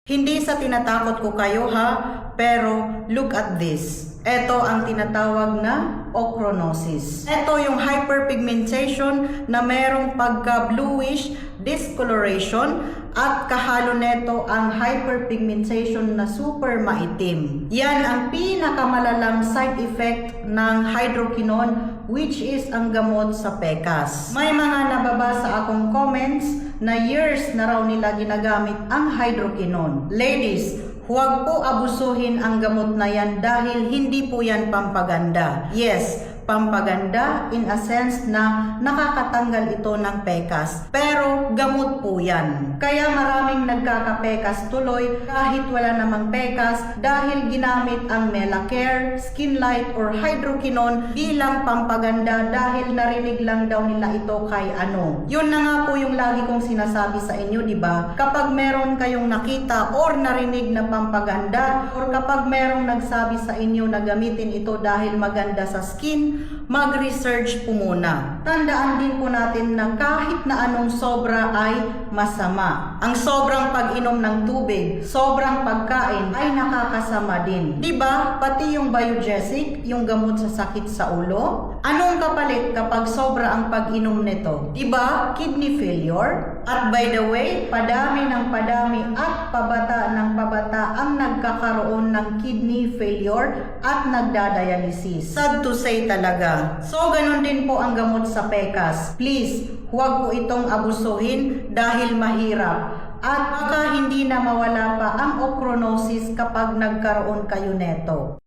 Hindi sa tinatakot ko kayo ha, pero look at this. Ito ang tinatawag na ochronosis. Ito yung hyperpigmentation na merong pagka-bluish discoloration at kahalo neto ang hyperpigmentation na super maitim. Yan ang pinakamalalang side effect ng hydroquinone, which is ang gamot sa pekas. May mga nababasa akong comments na years na raw nila ginagamit ang hydroquinone. Ladies, huwag po abusuhin ang gamot na yan dahil hindi po yan pampaganda. Yes, pampaganda in a sense na nakakatanggal ito ng pekas. Pero gamot po yan. Kaya maraming nagkakapekas tuloy kahit wala namang pekas dahil ginamit ang Melacare, Skinlight or Hydroquinone bilang pampaganda dahil narinig lang daw nila ito kay ano. Yun na nga po yung lagi kong sinasabi sa inyo, di ba? Kapag meron kayong nakita or narinig na pampaganda or kapag merong nagsabi sa inyo na gamitin ito dahil maganda sa skin, mag-research po muna. Tandaan din po natin na kahit na anong sobra ay masama. Ang sobrang pag-inom ng tubig, sobrang pagkain ay nakakasama din. Diba? Pati yung biogesic, yung gamot sa sakit sa ulo. Anong kapalit kapag sobra ang pag-inom nito? Diba? Kidney failure. At by the way, padami ng padami at pabata ng pabata ang nagkakaroon ng kidney failure at nagdadialysis. Sad to say talaga. So, ganun din po ang gamot sa pekas. Please, huwag po itong abusuhin dahil mahirap. At baka hindi na mawala pa ang ochronosis kapag nagkaroon kayo neto.